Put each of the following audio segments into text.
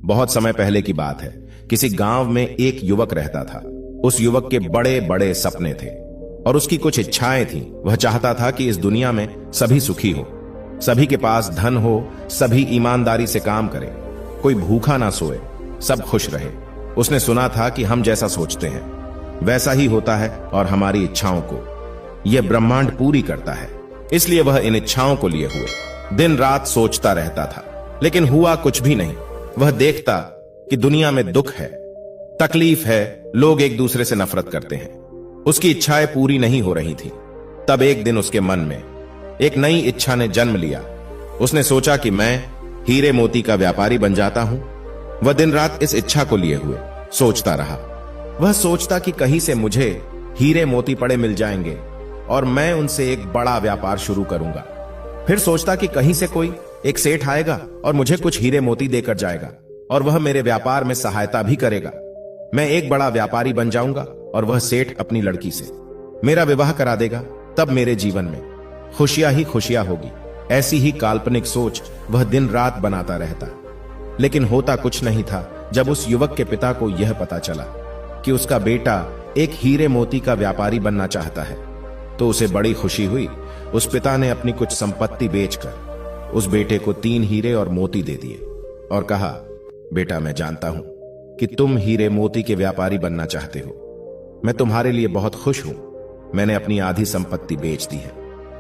बहुत समय पहले की बात है। किसी गांव में एक युवक रहता था। उस युवक के बड़े बड़े सपने थे और उसकी कुछ इच्छाएं थीं। वह चाहता था कि इस दुनिया में सभी सुखी हो, सभी के पास धन हो, सभी ईमानदारी से काम करें, कोई भूखा ना सोए, सब खुश रहे। उसने सुना था कि हम जैसा सोचते हैं वैसा ही होता है और हमारी इच्छाओं को यह ब्रह्मांड पूरी करता है। इसलिए वह इन इच्छाओं को लिए हुए दिन रात सोचता रहता था, लेकिन हुआ कुछ भी नहीं। वह देखता कि दुनिया में दुख है, तकलीफ है, लोग एक दूसरे से नफरत करते हैं। उसकी इच्छाएं पूरी नहीं हो रही थी। तब एक दिन उसके मन में एक नई इच्छा ने जन्म लिया। उसने सोचा कि मैं हीरे मोती का व्यापारी बन जाता हूं। वह दिन रात इस इच्छा को लिए हुए सोचता रहा। वह सोचता कि कहीं से मुझे हीरे मोती पड़े मिल जाएंगे और मैं उनसे एक बड़ा व्यापार शुरू करूंगा। फिर सोचता कि कहीं से कोई एक सेठ आएगा और मुझे कुछ हीरे मोती देकर जाएगा और वह मेरे व्यापार में सहायता भी करेगा। मैं एक बड़ा व्यापारी बन जाऊंगा और वह सेठ अपनी लड़की से मेरा विवाह करा देगा। तब मेरे जीवन में खुशियां ही खुशियां होगी। ऐसी ही काल्पनिक सोच वह दिन रात बनाता रहता। लेकिन होता कुछ नहीं था। जब उस युवक के पिता को यह पता चला कि उसका बेटा एक हीरे मोती का व्यापारी बनना चाहता है, तो उसे बड़ी खुशी हुई। उस पिता ने अपनी कुछ संपत्ति बेचकर उस बेटे को 3 हीरे और मोती दे दिए और कहा, बेटा, मैं जानता हूं कि तुम हीरे मोती के व्यापारी बनना चाहते हो। मैं तुम्हारे लिए बहुत खुश हूं। मैंने अपनी आधी संपत्ति बेच दी है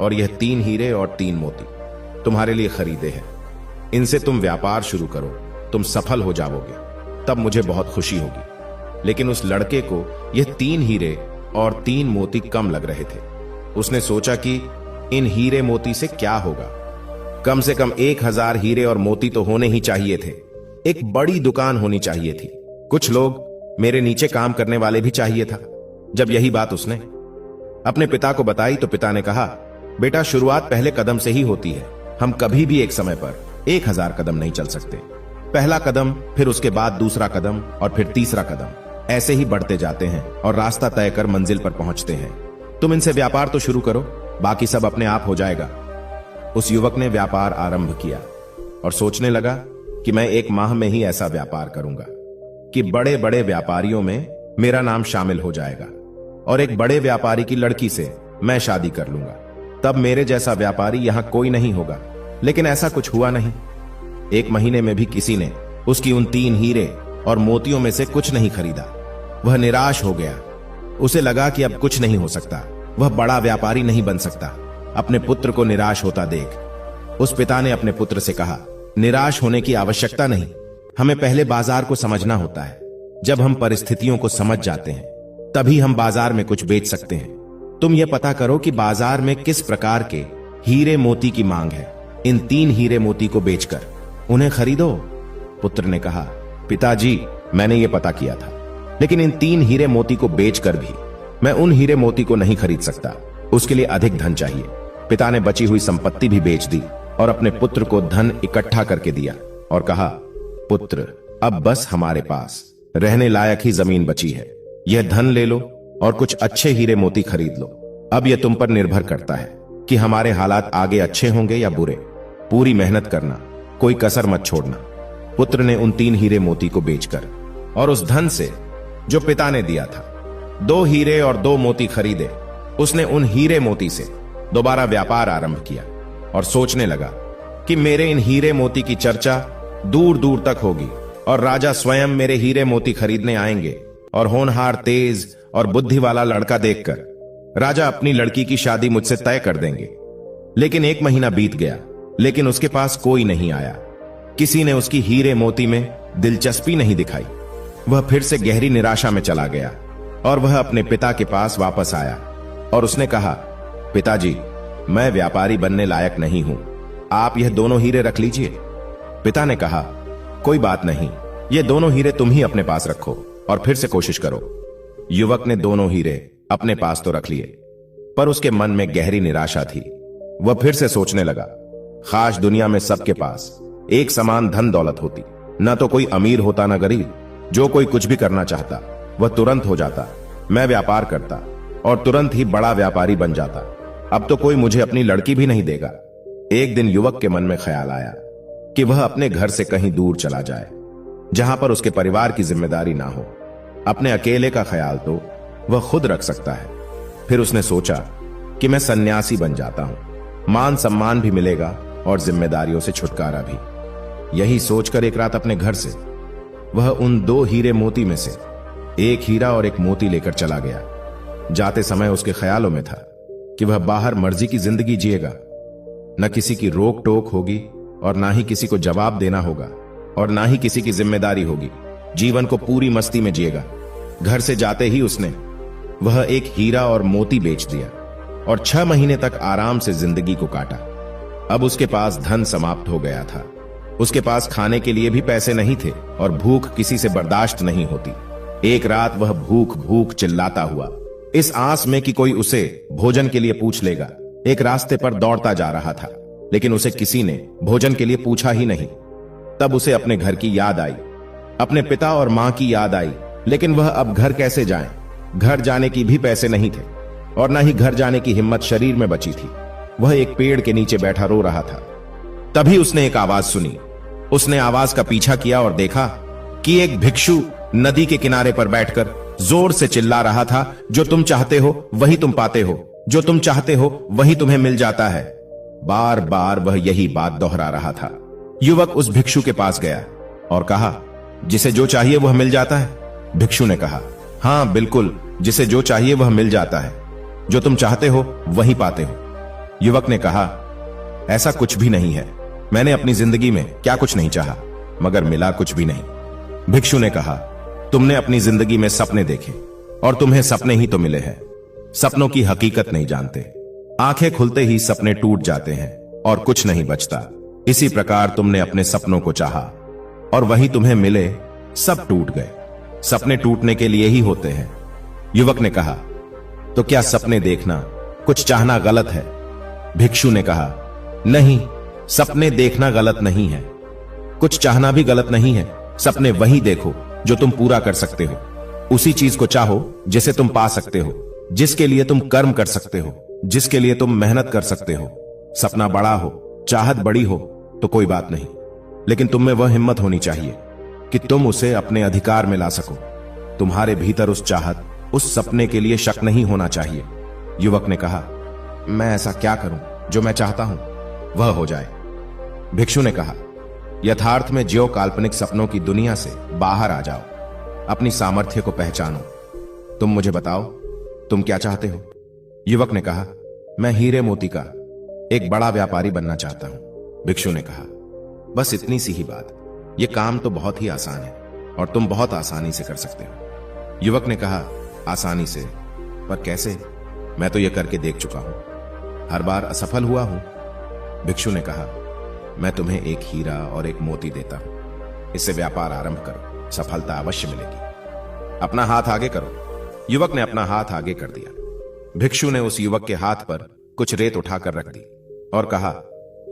और यह 3 हीरे और 3 मोती तुम्हारे लिए खरीदे हैं। इनसे तुम व्यापार शुरू करो, तुम सफल हो जाओगे, तब मुझे बहुत खुशी होगी। लेकिन उस लड़के को यह 3 हीरे और 3 मोती कम लग रहे थे। उसने सोचा कि इन हीरे मोती से क्या होगा। कम से कम 1000 हीरे और मोती तो होने ही चाहिए थे। एक बड़ी दुकान होनी चाहिए थी। कुछ लोग मेरे नीचे काम करने वाले भी चाहिए था। जब यही बात उसने अपने पिता को बताई तो पिता ने कहा, बेटा, शुरुआत पहले कदम से ही होती है। हम कभी भी एक समय पर 1000 कदम नहीं चल सकते। पहला कदम, फिर उसके बाद दूसरा कदम और फिर तीसरा कदम, ऐसे ही बढ़ते जाते हैं और रास्ता तय कर मंजिल पर पहुंचते हैं। तुम इनसे व्यापार तो शुरू करो, बाकी सब अपने आप हो जाएगा। उस युवक ने व्यापार आरंभ किया और सोचने लगा कि मैं 1 माह में ही ऐसा व्यापार करूंगा कि बड़े बड़े व्यापारियों में मेरा नाम शामिल हो जाएगा और एक बड़े व्यापारी की लड़की से मैं शादी कर लूंगा। तब मेरे जैसा व्यापारी यहां कोई नहीं होगा। लेकिन ऐसा कुछ हुआ नहीं। 1 महीने में भी किसी ने उसकी उन 3 हीरे और मोतियों में से कुछ नहीं खरीदा। वह निराश हो गया। उसे लगा कि अब कुछ नहीं हो सकता, वह बड़ा व्यापारी नहीं बन सकता। अपने पुत्र को निराश होता देख उस पिता ने अपने पुत्र से कहा, निराश होने की आवश्यकता नहीं, हमें पहले बाजार को समझना होता है। जब हम परिस्थितियों को समझ जाते हैं तभी हम बाजार में कुछ बेच सकते हैं। तुम यह पता करो कि बाजार में किस प्रकार के हीरे मोती की मांग है। इन 3 हीरे मोती को बेचकर उन्हें खरीदो। पुत्र ने कहा, पिताजी, मैंने ये पता किया था, लेकिन इन 3 हीरे मोती को बेचकर भी मैं उन हीरे मोती को नहीं खरीद सकता। उसके लिए अधिक धन चाहिए। पिता ने बची हुई संपत्ति भी बेच दी और अपने पुत्र को धन इकट्ठा करके दिया और कहा, पुत्र, अब बस हमारे पास रहने लायक ही जमीन बची है। यह धन ले लो और कुछ अच्छे हीरे मोती खरीद लो। अब यह तुम पर निर्भर करता है कि हमारे हालात आगे अच्छे होंगे या बुरे। पूरी मेहनत करना, कोई कसर मत छोड़ना। पुत्र ने उन 3 हीरे मोती को बेचकर और उस धन से जो पिता ने दिया था 2 हीरे और 2 मोती खरीदे। उसने उन हीरे मोती से दोबारा व्यापार आरंभ किया और सोचने लगा कि मेरे इन हीरे मोती की चर्चा दूर दूर तक होगी और राजा स्वयं मेरे हीरे मोती खरीदने आएंगे और होनहार, तेज और बुद्धि वाला लड़का देखकर राजा अपनी लड़की की शादी मुझसे तय कर देंगे। लेकिन 1 महीना बीत गया, लेकिन उसके पास कोई नहीं आया। किसी ने उसकी हीरे मोती में दिलचस्पी नहीं दिखाई। वह फिर से गहरी निराशा में चला गया और वह अपने पिता के पास वापस आया और उसने कहा, पिताजी, मैं व्यापारी बनने लायक नहीं हूं, आप यह दोनों हीरे रख लीजिए। पिता ने कहा, कोई बात नहीं, ये दोनों हीरे तुम ही अपने पास रखो और फिर से कोशिश करो। युवक ने दोनों हीरे अपने पास तो रख लिए, पर उसके मन में गहरी निराशा थी। वह फिर से सोचने लगा, काश दुनिया में सबके पास एक समान धन दौलत होती। न तो कोई अमीर होता न गरीब। जो कोई कुछ भी करना चाहता वह तुरंत हो जाता। मैं व्यापार करता और तुरंत ही बड़ा व्यापारी बन जाता। अब तो कोई मुझे अपनी लड़की भी नहीं देगा। एक दिन युवक के मन में ख्याल आया कि वह अपने घर से कहीं दूर चला जाए। जहां पर उसके परिवार की जिम्मेदारी ना हो। अपने अकेले का ख्याल तो वह खुद रख सकता है। फिर उसने सोचा कि मैं सन्यासी बन जाता हूं, मान सम्मान भी मिलेगा और जिम्मेदारियों से छुटकारा भी। यही सोचकर एक रात अपने घर से वह उन 2 हीरे मोती में से एक हीरा और एक मोती लेकर चला गया। जाते समय उसके ख्यालों में था कि वह बाहर मर्जी की जिंदगी जिएगा, न किसी की रोक टोक होगी और ना ही किसी को जवाब देना होगा और ना ही किसी की जिम्मेदारी होगी। जीवन को पूरी मस्ती में जिएगा। घर से जाते ही उसने वह एक हीरा और मोती बेच दिया और 6 महीने तक आराम से जिंदगी को काटा। अब उसके पास धन समाप्त हो गया था। उसके पास खाने के लिए भी पैसे नहीं थे और भूख किसी से बर्दाश्त नहीं होती। एक रात वह भूख भूख चिल्लाता हुआ, इस आस में कि कोई उसे भोजन के लिए पूछ लेगा, एक रास्ते पर दौड़ता जा रहा था, लेकिन उसे किसी ने भोजन के लिए पूछा ही नहीं। तब उसे अपने घर की याद आई, अपने पिता और मां की याद आई, लेकिन वह अब घर कैसे जाए? घर जाने की भी पैसे नहीं थे और न ही घर जाने की हिम्मत शरीर में बची थी। वह एक पेड़ के नीचे बैठा रो रहा था। तभी उसने एक आवाज सुनी। उसने आवाज का पीछा किया और देखा कि एक भिक्षु नदी के किनारे पर बैठकर जोर से चिल्ला रहा था, जो तुम चाहते हो वही तुम पाते हो, जो तुम चाहते हो वही तुम्हें मिल जाता है। बार बार वह यही बात दोहरा रहा था। युवक उस भिक्षु के पास गया और कहा, जिसे जो चाहिए वह मिल जाता है? भिक्षु ने कहा, हां बिल्कुल, जिसे जो चाहिए वह मिल जाता है, जो तुम चाहते हो वही पाते हो। युवक ने कहा, ऐसा कुछ भी नहीं है। मैंने अपनी जिंदगी में क्या कुछ नहीं चाहा, मगर मिला कुछ भी नहीं। भिक्षु ने कहा, तुमने अपनी जिंदगी में सपने देखे और तुम्हें सपने ही तो मिले हैं। सपनों की हकीकत नहीं जानते। आंखें खुलते ही सपने टूट जाते हैं और कुछ नहीं बचता। इसी प्रकार तुमने अपने सपनों को चाहा और वही तुम्हें मिले, सब टूट गए। सपने टूटने के लिए ही होते हैं। युवक ने कहा, तो क्या सपने देखना, कुछ चाहना गलत है? भिक्षु ने कहा, नहीं, सपने देखना गलत नहीं है, कुछ चाहना भी गलत नहीं है। सपने वही देखो जो तुम पूरा कर सकते हो। उसी चीज को चाहो जिसे तुम पा सकते हो, जिसके लिए तुम कर्म कर सकते हो, जिसके लिए तुम मेहनत कर सकते हो। सपना बड़ा हो, चाहत बड़ी हो तो कोई बात नहीं, लेकिन तुम में वह हिम्मत होनी चाहिए कि तुम उसे अपने अधिकार में ला सको। तुम्हारे भीतर उस चाहत, उस सपने के लिए शक नहीं होना चाहिए। युवक ने कहा, मैं ऐसा क्या करूं जो मैं चाहता हूं वह हो जाए? भिक्षु ने कहा, यथार्थ में ज्यो काल्पनिक सपनों की दुनिया से बाहर आ जाओ, अपनी सामर्थ्य को पहचानो। तुम मुझे बताओ, तुम क्या चाहते हो? युवक ने कहा, मैं हीरे मोती का एक बड़ा व्यापारी बनना चाहता हूं। भिक्षु ने कहा, बस इतनी सी ही बात, यह काम तो बहुत ही आसान है और तुम बहुत आसानी से कर सकते हो। युवक ने कहा, आसानी से? पर कैसे? मैं तो यह करके देख चुका हूं, हर बार असफल हुआ हूं। भिक्षु ने कहा, मैं तुम्हें एक हीरा और एक मोती देता हूं, इससे व्यापार आरंभ करो, सफलता अवश्य मिलेगी। अपना हाथ आगे करो। युवक ने अपना हाथ आगे कर दिया। भिक्षु ने उस युवक के हाथ पर कुछ रेत उठाकर रख दी और कहा,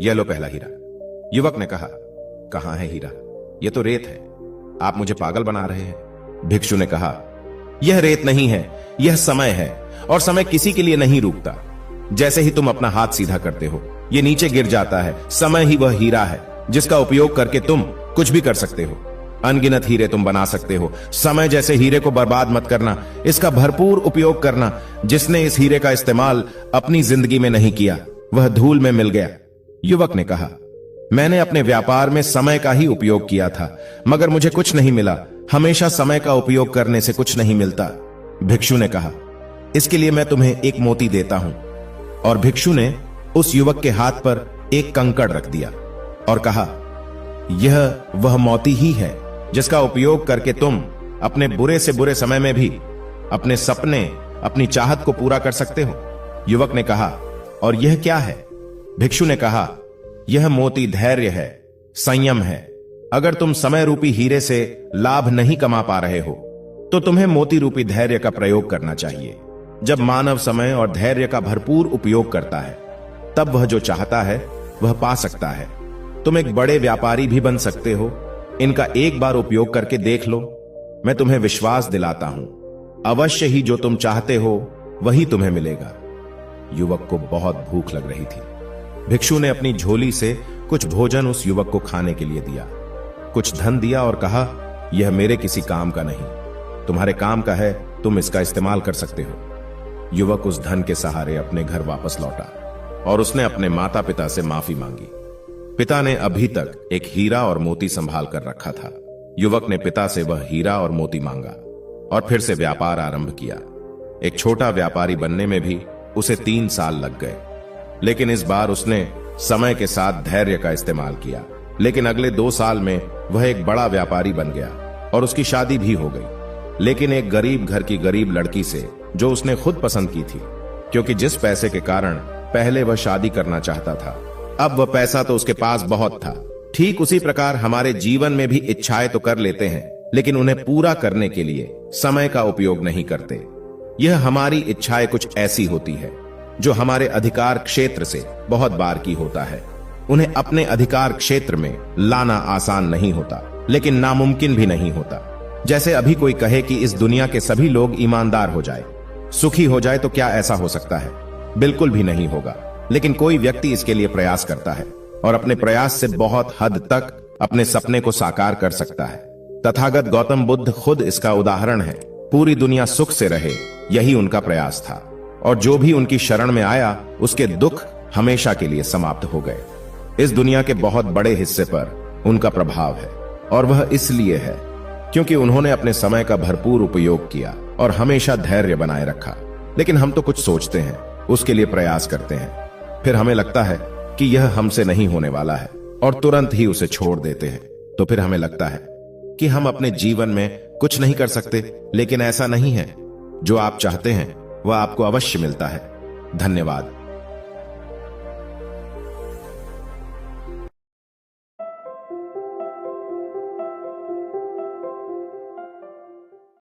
यह लो पहला हीरा। युवक ने कहा, कहां है हीरा? यह तो रेत है, आप मुझे पागल बना रहे हैं। भिक्षु ने कहा, यह रेत नहीं है, यह समय है और समय किसी के लिए नहीं रुकता। जैसे ही तुम अपना हाथ सीधा करते हो, यह नीचे गिर जाता है। समय ही वह हीरा है जिसका उपयोग करके तुम कुछ भी कर सकते हो। अनगिनत हीरे तुम बना सकते हो। समय जैसे हीरे को बर्बाद मत करना, इसका भरपूर उपयोग करना। जिसने इस हीरे का इस्तेमाल अपनी जिंदगी में नहीं किया, वह धूल में मिल गया। युवक ने कहा, मैंने अपने व्यापार में समय का ही उपयोग किया था, मगर मुझे कुछ नहीं मिला। हमेशा समय का उपयोग करने से कुछ नहीं मिलता। भिक्षु ने कहा, इसके लिए मैं तुम्हें एक मोती देता हूं। और भिक्षु ने उस युवक के हाथ पर एक कंकड़ रख दिया और कहा, यह वह मोती ही है जिसका उपयोग करके तुम अपने बुरे से बुरे समय में भी अपने सपने, अपनी चाहत को पूरा कर सकते हो। युवक ने कहा, और यह क्या है? भिक्षु ने कहा, यह मोती धैर्य है, संयम है। अगर तुम समय रूपी हीरे से लाभ नहीं कमा पा रहे हो तो तुम्हें मोती रूपी धैर्य का प्रयोग करना चाहिए। जब मानव समय और धैर्य का भरपूर उपयोग करता है, तब वह जो चाहता है वह पा सकता है। तुम एक बड़े व्यापारी भी बन सकते हो। इनका एक बार उपयोग करके देख लो। मैं तुम्हें विश्वास दिलाता हूं, अवश्य ही जो तुम चाहते हो वही तुम्हें मिलेगा। युवक को बहुत भूख लग रही थी। भिक्षु ने अपनी झोली से कुछ भोजन उस युवक को खाने के लिए दिया, कुछ धन दिया और कहा, यह मेरे किसी काम का नहीं, तुम्हारे काम का है, तुम इसका इस्तेमाल कर सकते हो। युवक उस धन के सहारे अपने घर वापस लौटा और उसने अपने माता पिता से माफी मांगी। पिता ने अभी तक एक हीरा और मोती संभाल कर रखा था। युवक ने पिता से वह हीरा और मोती मांगा और फिर से व्यापार आरंभ किया। एक छोटा व्यापारी बनने में भी उसे 3 साल लग गए, लेकिन इस बार उसने समय के साथ धैर्य का इस्तेमाल किया। लेकिन अगले 2 साल में वह एक बड़ा व्यापारी बन गया और उसकी शादी भी हो गई, लेकिन एक गरीब घर की गरीब लड़की से, जो उसने खुद पसंद की थी, क्योंकि जिस पैसे के कारण पहले वह शादी करना चाहता था, अब वह पैसा तो उसके पास बहुत था। ठीक उसी प्रकार हमारे जीवन में भी इच्छाएं तो कर लेते हैं, लेकिन उन्हें पूरा करने के लिए समय का उपयोग नहीं करते। यह हमारी इच्छाएं कुछ ऐसी होती है जो हमारे अधिकार क्षेत्र से बहुत बार की होता है। उन्हें अपने अधिकार क्षेत्र में लाना आसान नहीं होता, लेकिन नामुमकिन भी नहीं होता। जैसे अभी कोई कहे कि इस दुनिया के सभी लोग ईमानदार हो जाए, सुखी हो जाए, तो क्या ऐसा हो सकता है? बिल्कुल भी नहीं होगा। लेकिन कोई व्यक्ति इसके लिए प्रयास करता है और अपने प्रयास से बहुत हद तक अपने सपने को साकार कर सकता है। तथागत गौतम बुद्ध खुद इसका उदाहरण है। पूरी दुनिया सुख से रहे, यही उनका प्रयास था, और जो भी उनकी शरण में आया उसके दुख हमेशा के लिए समाप्त हो गए। इस दुनिया के बहुत बड़े हिस्से पर उनका प्रभाव है, और वह इसलिए है क्योंकि उन्होंने अपने समय का भरपूर उपयोग किया और हमेशा धैर्य बनाए रखा। लेकिन हम तो कुछ सोचते हैं, उसके लिए प्रयास करते हैं, फिर हमें लगता है कि यह हमसे नहीं होने वाला है और तुरंत ही उसे छोड़ देते हैं। तो फिर हमें लगता है कि हम अपने जीवन में कुछ नहीं कर सकते, लेकिन ऐसा नहीं है। जो आप चाहते हैं वह आपको अवश्य मिलता है। धन्यवाद।